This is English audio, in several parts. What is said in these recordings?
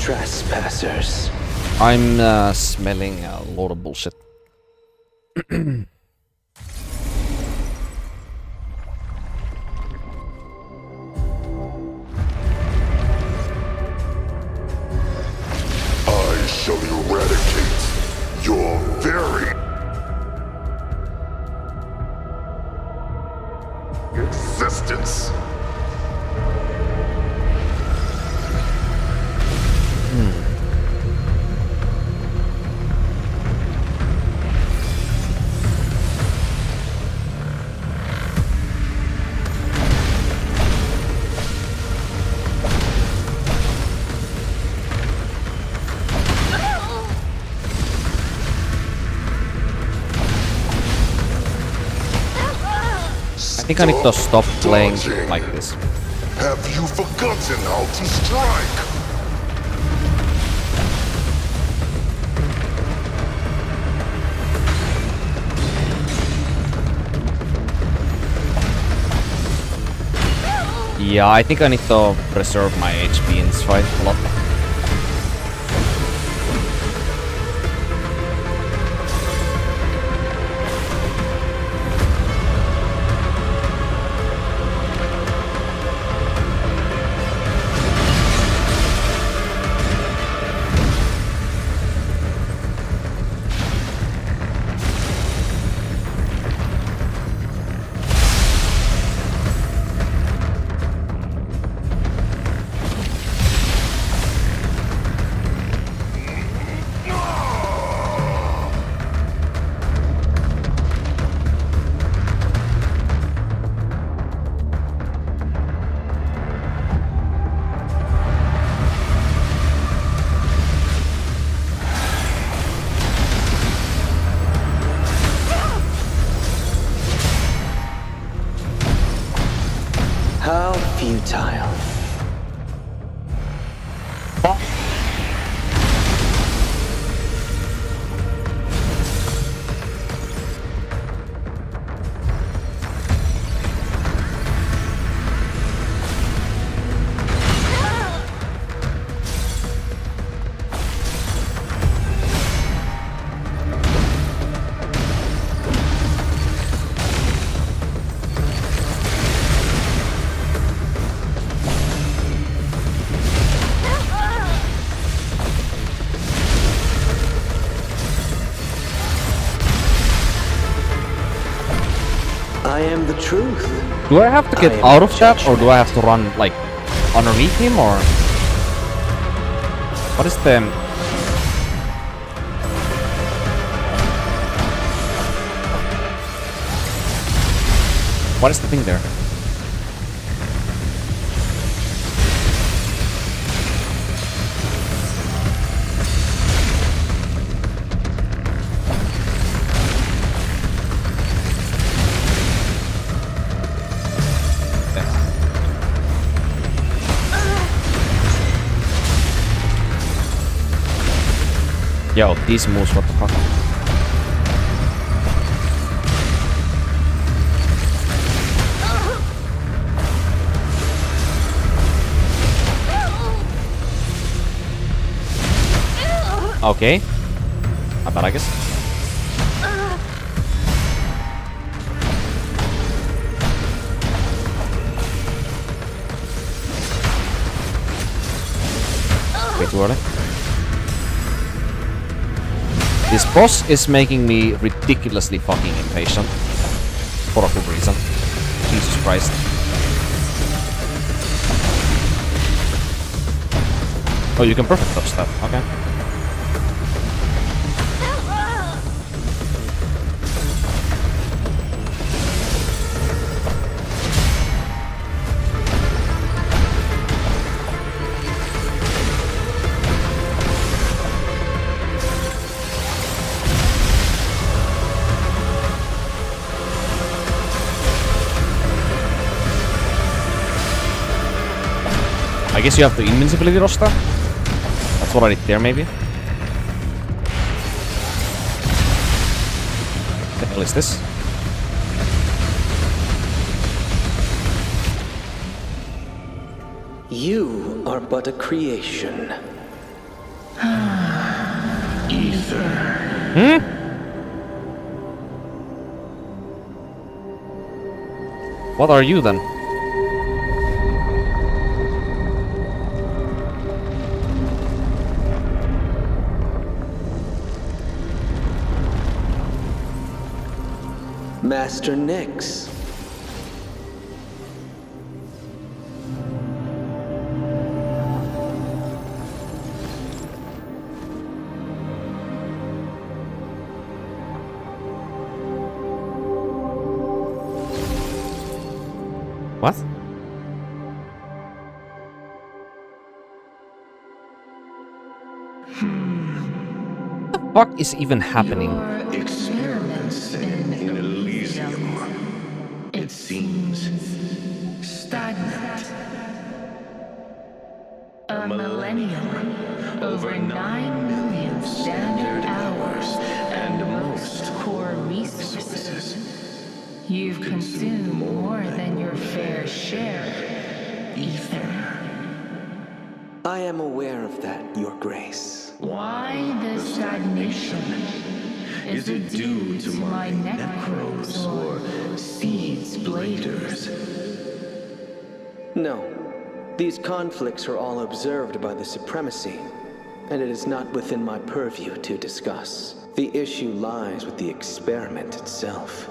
trespassers. I'm smelling a lot of bullshit. I shall eradicate your very existence. I think I need to stop playing like this. Have you forgotten how to strike? Yeah, I think I need to preserve my HP in this fight a lot. How futile. I am the truth. Do I have to get out of that, or do I have to run, like, underneath him, or... What is the... What is the thing there? Yo, these moves, what the fuck? Okay. Not bad, I guess. Way too early. This boss is making me ridiculously fucking impatient. For a good reason. Jesus Christ. Oh, you can perfect touch that. Okay. I guess you have the invincibility roster. That's what I did there, maybe. The hell is this? You are but a creation. What are you then? Master Nyx. What? What the fuck is even happening? Experiments in Elysium. It seems stagnant. A millennium, over 9 million standard hours, and most core resources. You've consumed more than your fair share, Aether. I am aware of that, Your Grace. Why the stagnation? Is it due to my necros or seeds bladers? No. These conflicts are all observed by the Supremacy, and it is not within my purview to discuss. The issue lies with the experiment itself.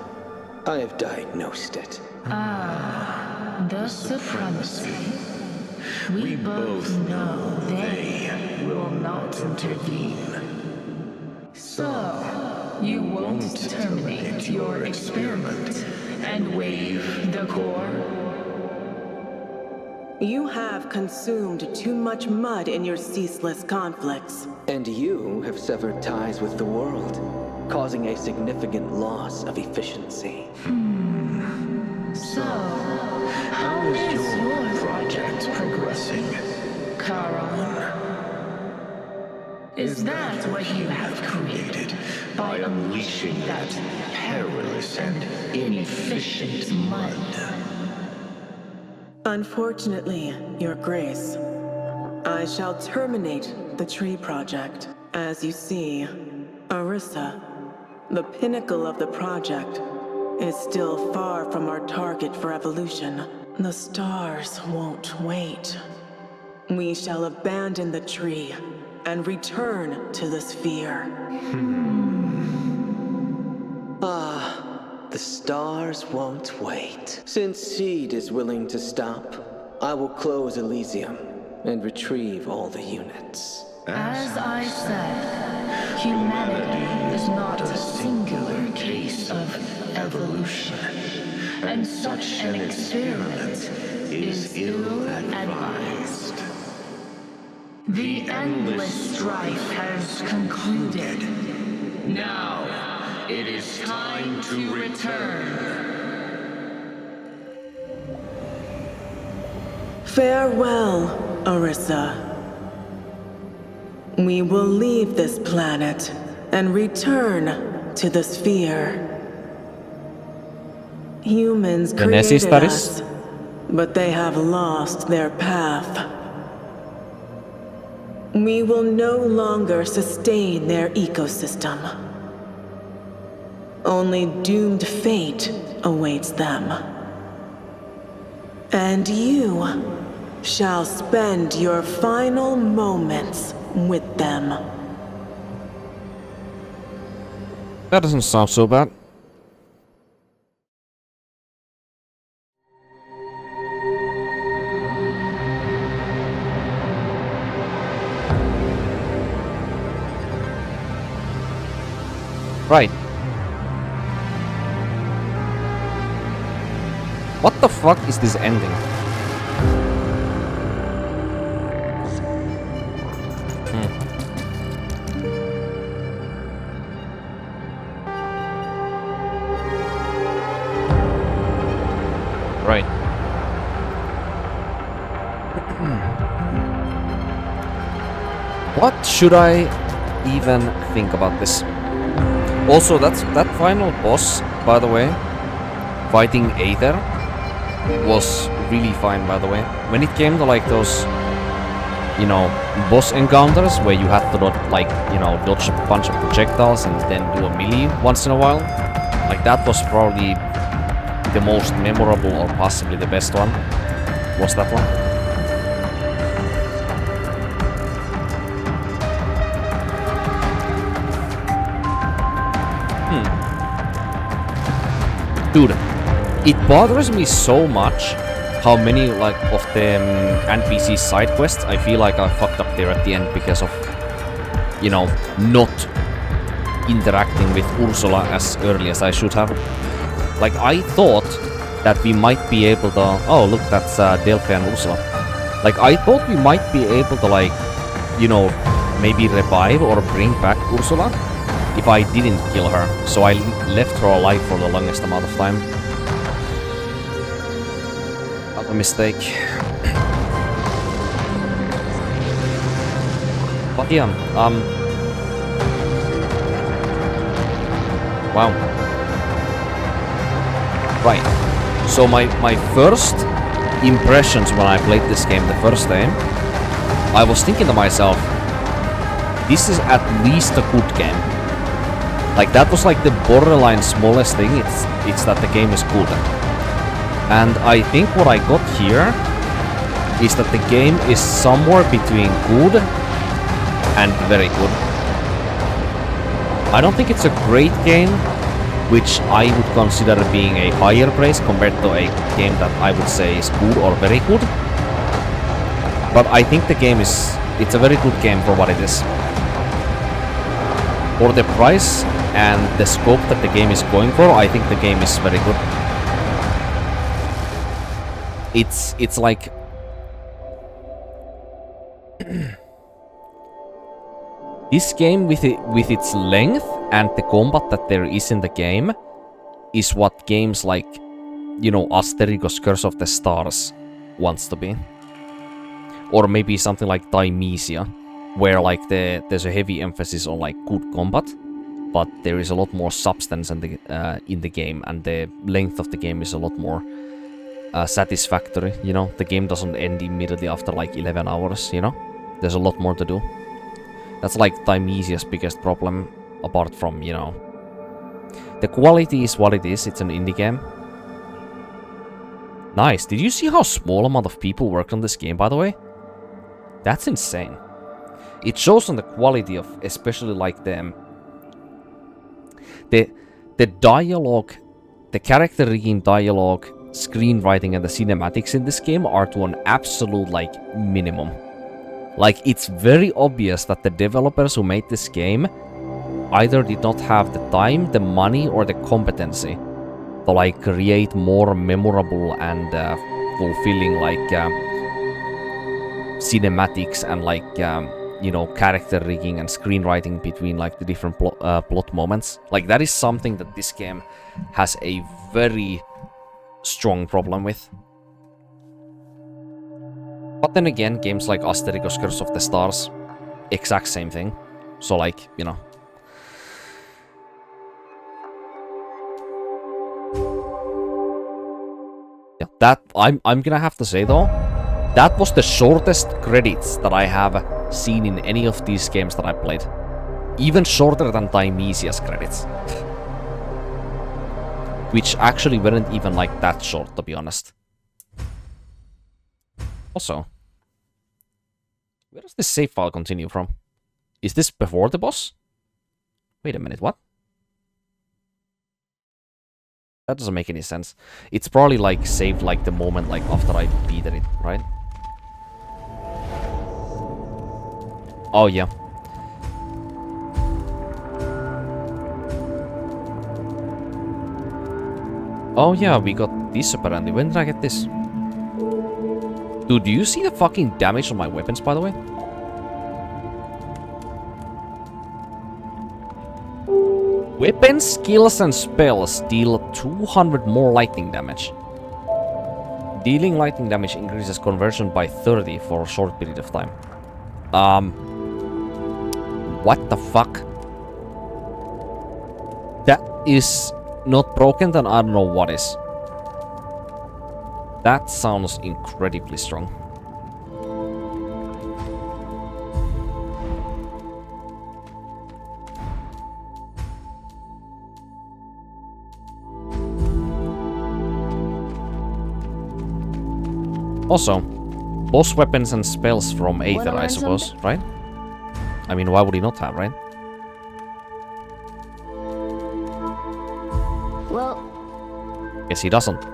I have diagnosed it. Ah, the Supremacy. We both know they will not intervene. So, you won't terminate your experiment and waive the core? You have consumed too much mud in your ceaseless conflicts. And you have severed ties with the world, causing a significant loss of efficiency. So, how is your project progressing, Charon? Is that what you have created by unleashing that perilous and inefficient mud? Unfortunately, Your Grace, I shall terminate the tree project. As you see, Orisa, the pinnacle of the project, is still far from our target for evolution. The stars won't wait. We shall abandon the tree and return to the sphere. The stars won't wait. Since Seed is willing to stop, I will close Elysium and retrieve all the units. As I said, humanity is not a singular case of evolution, and such an experiment is ill-advised. The endless strife has concluded. Now, it is time to return. Farewell, Orisa. We will leave this planet and return to the sphere. Humans The created necessitaries? us, but they have lost their path. We will no longer sustain their ecosystem. Only doomed fate awaits them. And you shall spend your final moments with them. That doesn't sound so bad. Right. What the fuck is this ending? Right. What should I even think about this? Also, that final boss, by the way, fighting Aether, was really fine, by the way. When it came to like those you know, boss encounters where you have to like, you know, dodge a bunch of projectiles and then do a melee once in a while. Like that was probably the most memorable or possibly the best one. Was that one? Dude, it bothers me so much how many like of the NPC side quests I feel like I fucked up there at the end because of, you know, not interacting with Ursula as early as I should have. Like I thought that we might be able to... Oh look, that's Delphi and Ursula. Like I thought we might be able to like, you know, maybe revive or bring back Ursula if I didn't kill her, so I left her alive for the longest amount of time. A mistake. But yeah, wow. Right. So my first impressions when I played this game the first time, I was thinking to myself, this is at least a good game. Like that was like the borderline smallest thing, it's that the game is good. And I think what I got here is that the game is somewhere between good and very good. I don't think it's a great game, which I would consider being a higher praise compared to a game that I would say is good or very good. But I think the game it's a very good game for what it is. For the price and the scope that the game is going for, I think the game is very good. It's like this game with its length and the combat that there is in the game is what games like, you know, Asterigos Curse of the Stars wants to be. Or maybe something like Dimesia, where like there's a heavy emphasis on like good combat, but there is a lot more substance in the game, and the length of the game is a lot more satisfactory, you know? The game doesn't end immediately after like 11 hours, you know? There's a lot more to do. That's like Dimesia's biggest problem, apart from, you know... The quality is what it is, it's an indie game. Nice, did you see how small amount of people worked on this game, by the way? That's insane. It shows on the quality of, especially like the dialogue, the character rigging dialogue, screenwriting and the cinematics in this game are to an absolute like minimum. Like it's very obvious that the developers who made this game either did not have the time, the money or the competency to like create more memorable and fulfilling like cinematics and like you know, character rigging and screenwriting between like the different plot moments. Like that is something that this game has a very strong problem with. But then again, games like Asterigos Curse of the Stars, exact same thing. So like, you know. Yeah, that I'm gonna have to say though, that was the shortest credits that I have seen in any of these games that I played. Even shorter than Dimesia's credits. Which actually weren't even like that short, to be honest. Also, where does this save file continue from? Is this before the boss? Wait a minute, what? That doesn't make any sense. It's probably like saved like the moment like after I beat it, right? Oh yeah. Oh yeah, we got this apparently. When did I get this? Dude, do you see the fucking damage on my weapons, by the way? Weapons, skills and spells deal 200 more lightning damage. Dealing lightning damage increases conversion by 30 for a short period of time. What the fuck? That is not broken, then I don't know what is. That sounds incredibly strong. Also, boss weapons and spells from Aether, I suppose, right? I mean, why would he not have, right? Well, Guess he doesn't.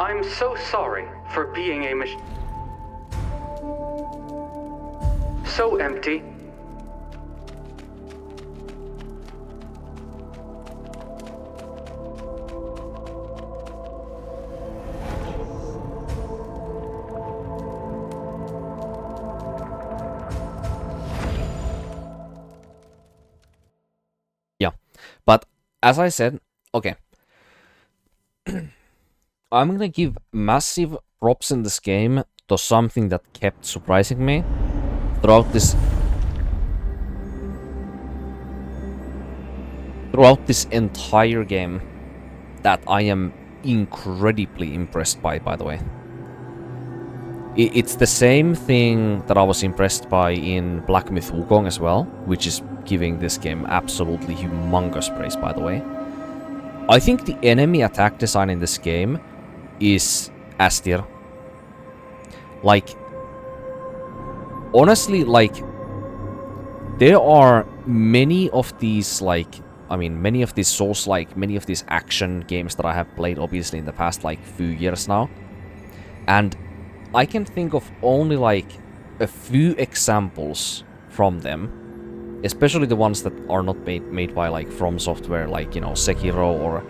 I'm so sorry for being a machine. So empty. Yeah, but as I said, okay. I'm gonna give massive props in this game to something that kept surprising me throughout this entire game that I am incredibly impressed by the way. It's the same thing that I was impressed by in Black Myth Wukong as well, which is giving this game absolutely humongous praise, by the way. I think the enemy attack design in this game is S tier. Like, honestly, like, there are many of these, like, I mean, many of these Souls-like, many of these action games that I have played, obviously, in the past, like, few years now. And I can think of only, like, a few examples from them, especially the ones that are not made by, like, FromSoftware, like, you know, Sekiro or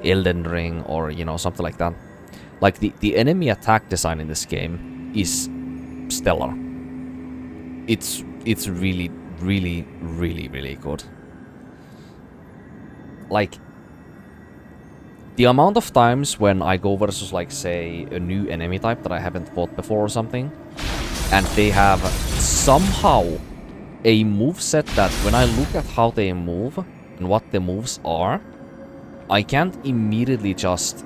Elden Ring or, you know, something like that. Like, the enemy attack design in this game is stellar. It's really, really, really, really good. Like, the amount of times when I go versus, like, say, a new enemy type that I haven't fought before or something, and they have somehow a moveset that when I look at how they move and what the moves are, I can't immediately just,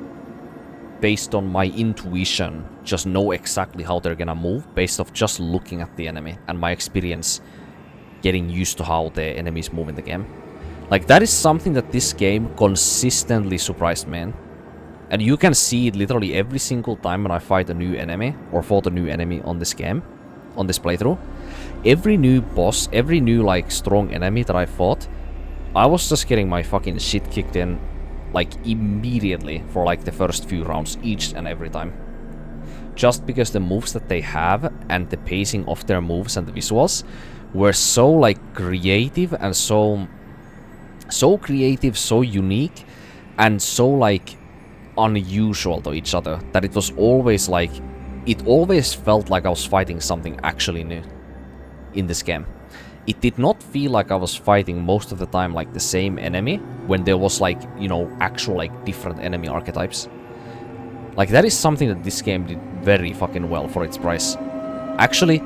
based on my intuition, just know exactly how they're gonna move based off just looking at the enemy and my experience getting used to how the enemies move in the game. Like, that is something that this game consistently surprised me in. And you can see it literally every single time when I fight a new enemy, or fought a new enemy on this game, on this playthrough. Every new boss, every new, like, strong enemy that I fought, I was just getting my fucking shit kicked in, like, immediately for, like, the first few rounds, each and every time. Just because the moves that they have, and the pacing of their moves and the visuals, were so, like, creative and so creative, so unique, and so, like, unusual to each other, that it was always, like, it always felt like I was fighting something actually new in this game. It did not feel like I was fighting most of the time, like, the same enemy, when there was, like, you know, actual, like, different enemy archetypes. Like, that is something that this game did very fucking well for its price. Actually,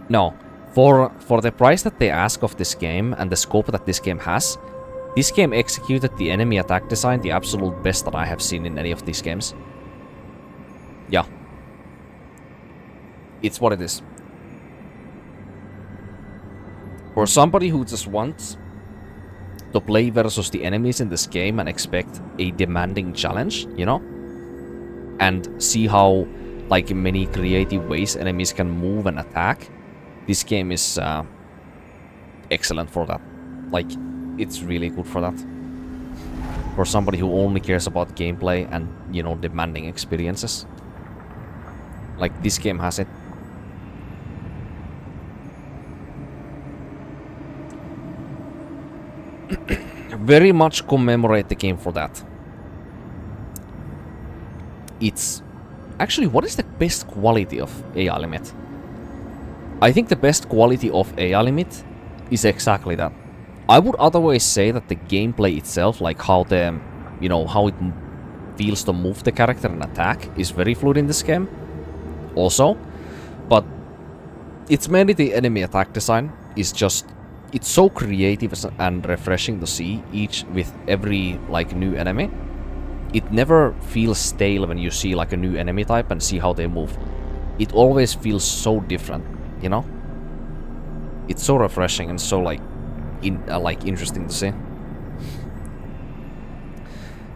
no. For the price that they ask of this game and the scope that this game has, this game executed the enemy attack design the absolute best that I have seen in any of these games. Yeah. It's what it is. For somebody who just wants to play versus the enemies in this game and expect a demanding challenge, you know? And see how, like, in many creative ways enemies can move and attack, this game is excellent for that. Like, it's really good for that. For somebody who only cares about gameplay and, you know, demanding experiences. Like, this game has it. Very much commemorate the game for that. It's... Actually, what is the best quality of AI Limit? I think the best quality of AI Limit is exactly that. I would otherwise say that the gameplay itself, like how the, you know, how it feels to move the character and attack, is very fluid in this game. Also, but it's mainly the enemy attack design is just, it's so creative and refreshing to see each with every, like, new enemy. It never feels stale when you see, like, a new enemy type and see how they move. It always feels so different, you know? It's so refreshing and so, like, interesting to see.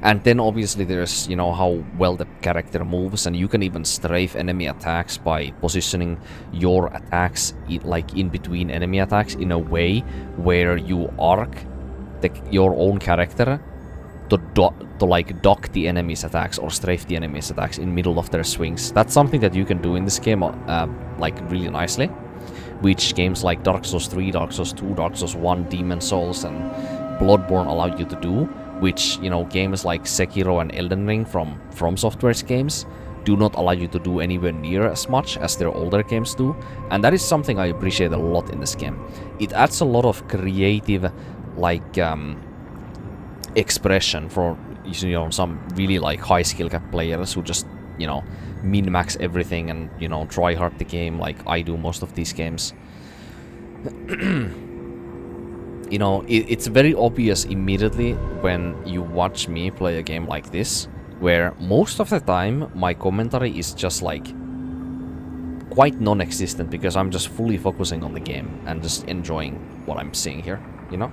And then obviously there's, you know, how well the character moves, and you can even strafe enemy attacks by positioning your attacks in between enemy attacks in a way where you arc your own character to like dock the enemy's attacks or strafe the enemy's attacks in middle of their swings. That's something that you can do in this game like really nicely, which games like Dark Souls 3, Dark Souls 2, Dark Souls 1, Demon Souls, and Bloodborne allow you to do, which, you know, games like Sekiro and Elden Ring from FromSoftware's games do not allow you to do anywhere near as much as their older games do, and that is something I appreciate a lot in this game. It adds a lot of creative, like, expression for, you know, some really, like, high skill cap players who just, you know, min-max everything and, you know, try hard the game like I do most of these games. You know, it's very obvious immediately when you watch me play a game like this, where most of the time my commentary is just like quite non-existent because I'm just fully focusing on the game and just enjoying what I'm seeing here, you know?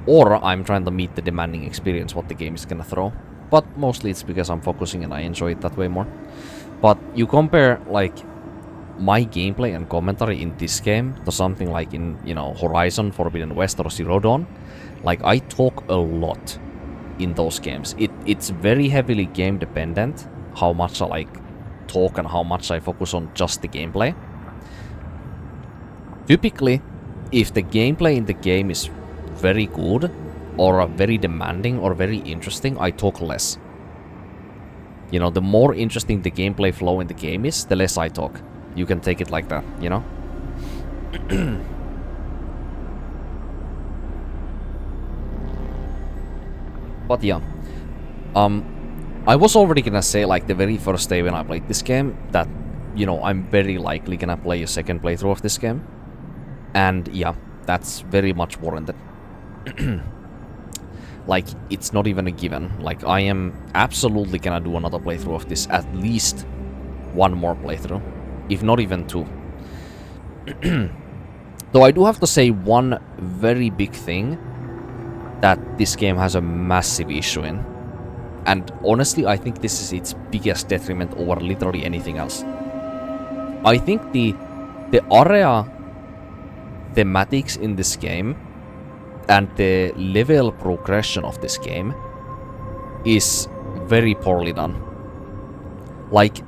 Or I'm trying to meet the demanding experience what the game is gonna throw. But mostly it's because I'm focusing and I enjoy it that way more. But you compare, like, my gameplay and commentary in this game to something like in, you know, Horizon, Forbidden West, or Zero Dawn. Like, I talk a lot in those games. It's very heavily game dependent, how much I, like, talk and how much I focus on just the gameplay. Typically, if the gameplay in the game is very good, or very demanding, or very interesting, I talk less. You know, the more interesting the gameplay flow in the game is, the less I talk. You can take it like that, you know? But yeah. I was already gonna say, like, the very first day when I played this game, that, you know, I'm very likely gonna play a second playthrough of this game. And yeah, that's very much warranted. Like, it's not even a given. Like, I am absolutely gonna do another playthrough of this, at least one more playthrough. If not even two. Though I do have to say one very big thing that this game has a massive issue in. And honestly, I think this is its biggest detriment over literally anything else. I think the area thematics in this game and the level progression of this game is very poorly done. Like,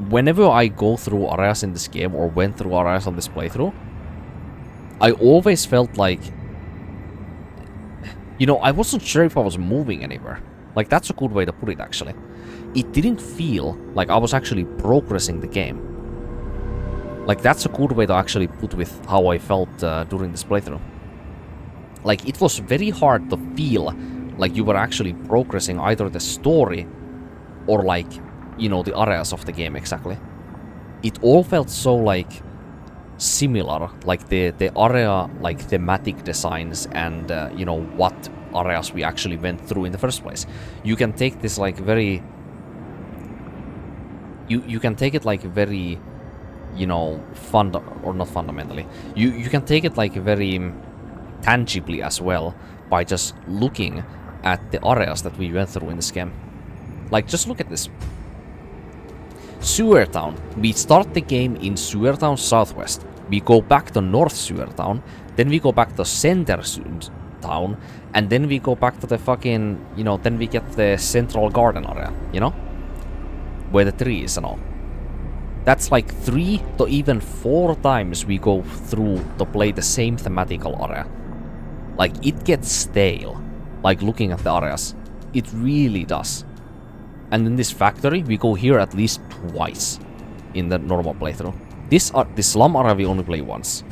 whenever I go through areas in this game, or went through areas on this playthrough, I always felt like, you know, I wasn't sure if I was moving anywhere. Like, that's a good way to put it, actually. It didn't feel like I was actually progressing the game. Like, that's a good way to actually put with how I felt during this playthrough. Like, it was very hard to feel like you were actually progressing either the story or, like, you know, the areas of the game exactly. It all felt so, like, similar, like the area, like, thematic designs and, you know, what areas we actually went through in the first place. You can take this, like, very... You can take it, like, very, you know, or not fundamentally. You can take it, like, very tangibly as well by just looking at the areas that we went through in this game. Like, just look at this. Sewer Town. We start the game in Sewer Town Southwest. We go back to North Sewer Town. Then we go back to Center Town. And then we go back to the fucking, you know, then we get the Central Garden area, you know? Where the tree is and all. That's like 3 to even 4 times we go through to play the same thematical area. Like, it gets stale, like, looking at the areas. It really does. And in this factory, we go here at least twice in the normal playthrough. This slum area we only play once.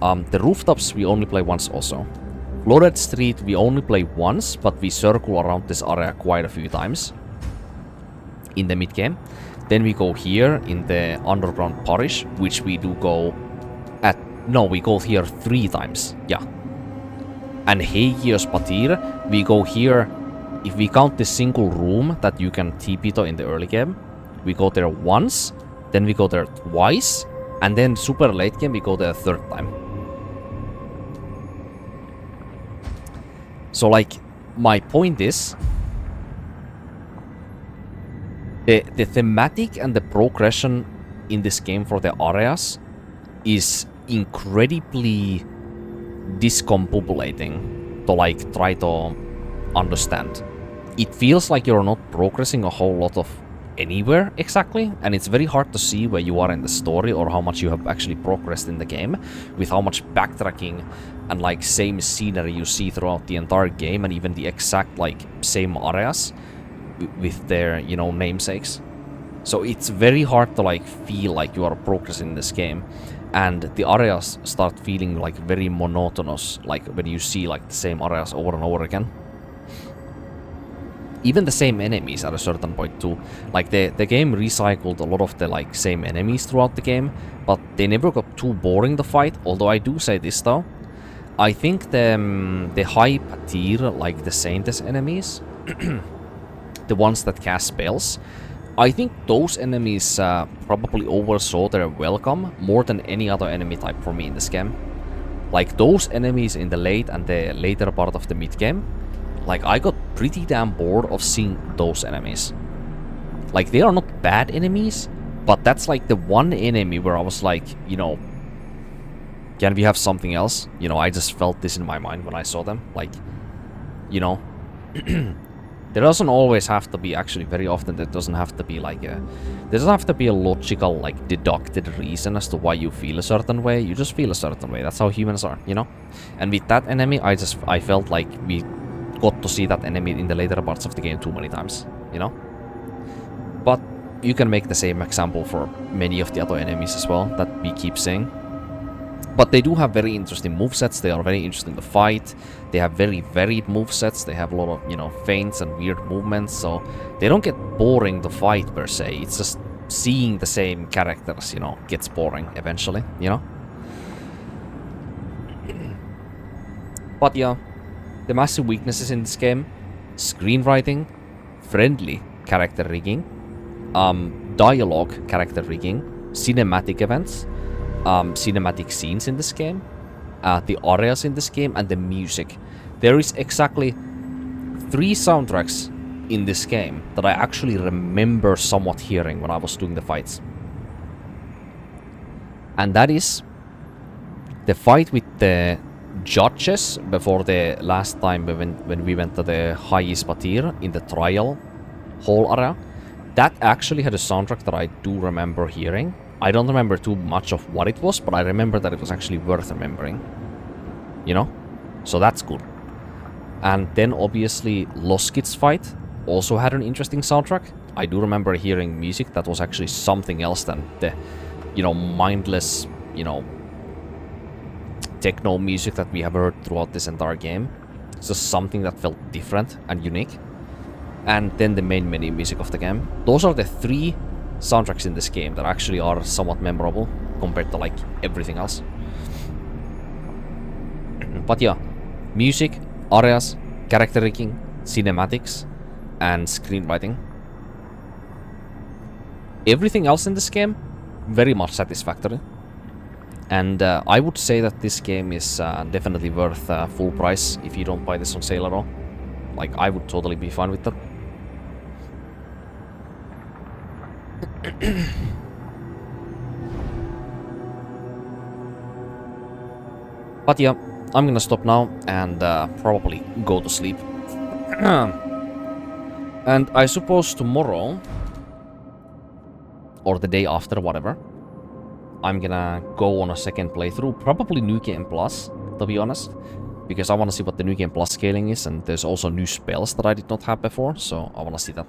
The rooftops we only play once also. Flooded Street we only play once, but we circle around this area quite a few times in the mid-game. Then we go here in the underground parish, which we do go at... No, we go here 3 times. Yeah. And Heikios Patir, we go here... If we count the single room that you can TP to in the early game, we go there once, then we go there twice, and then super late game we go there a 3rd time. So, like, my point is, the thematic and the progression in this game for the areas is incredibly discombobulating to like try to understand. It feels like you're not progressing a whole lot of anywhere exactly, and it's very hard to see where you are in the story or how much you have actually progressed in the game with how much backtracking and like same scenery you see throughout the entire game, and even the exact like same areas with their, you know, namesakes. So it's very hard to like feel like you are progressing in this game, and the areas start feeling like very monotonous, like when you see like the same areas over and over again. Even the same enemies at a certain point too. Like the game recycled a lot of the like same enemies throughout the game, but they never got too boring to fight. Although I do say this though, I think the high tier, like the Saintess enemies, the ones that cast spells, I think those enemies probably oversaw their welcome more than any other enemy type for me in this game. Like those enemies in the late and the later part of the mid game, like I got pretty damn bored of seeing those enemies. Like they are not bad enemies, but that's like the one enemy where I was like, you know, can we have something else? You know, I just felt this in my mind when I saw them. Like, you know, there doesn't always have to be, actually very often there doesn't have to be like there doesn't have to be a logical, like deducted reason as to why you feel a certain way. You just feel a certain way. That's how humans are, you know? And with that enemy, I felt like we got to see that enemy in the later parts of the game too many times, you know? But you can make the same example for many of the other enemies as well that we keep saying. But they do have very interesting movesets. They are very interesting to fight. They have very varied movesets. They have a lot of, you know, feints and weird movements. So they don't get boring to fight per se. It's just seeing the same characters, you know, gets boring eventually, you know? But yeah, the massive weaknesses in this game: screenwriting, friendly character rigging, dialogue character rigging, cinematic events, cinematic scenes in this game, the areas in this game, and the music. There is exactly 3 soundtracks in this game that I actually remember somewhat hearing when I was doing the fights. And that is the fight with the judges before the last time when we went to the highest tier in the trial hall area. That actually had a soundtrack that I do remember hearing. I don't remember too much of what it was, but I remember that it was actually worth remembering. You know? So that's good. And then obviously Lost Kids fight also had an interesting soundtrack. I do remember hearing music that was actually something else than the, you know, mindless, you know, techno music that we have heard throughout this entire game. It's just something that felt different and unique. And then the main menu music of the game. Those are the 3 soundtracks in this game that actually are somewhat memorable compared to like everything else. But yeah, music, areas, character rigging, cinematics, and screenwriting. Everything else in this game, very much satisfactory. And I would say that this game is definitely worth full price if you don't buy this on sale at all. Like, I would totally be fine with that. But yeah, I'm gonna stop now and probably go to sleep. And I suppose tomorrow, or the day after, whatever, I'm gonna go on a second playthrough, probably New Game Plus, to be honest, because I want to see what the New Game Plus scaling is, and there's also new spells that I did not have before, so I want to see that.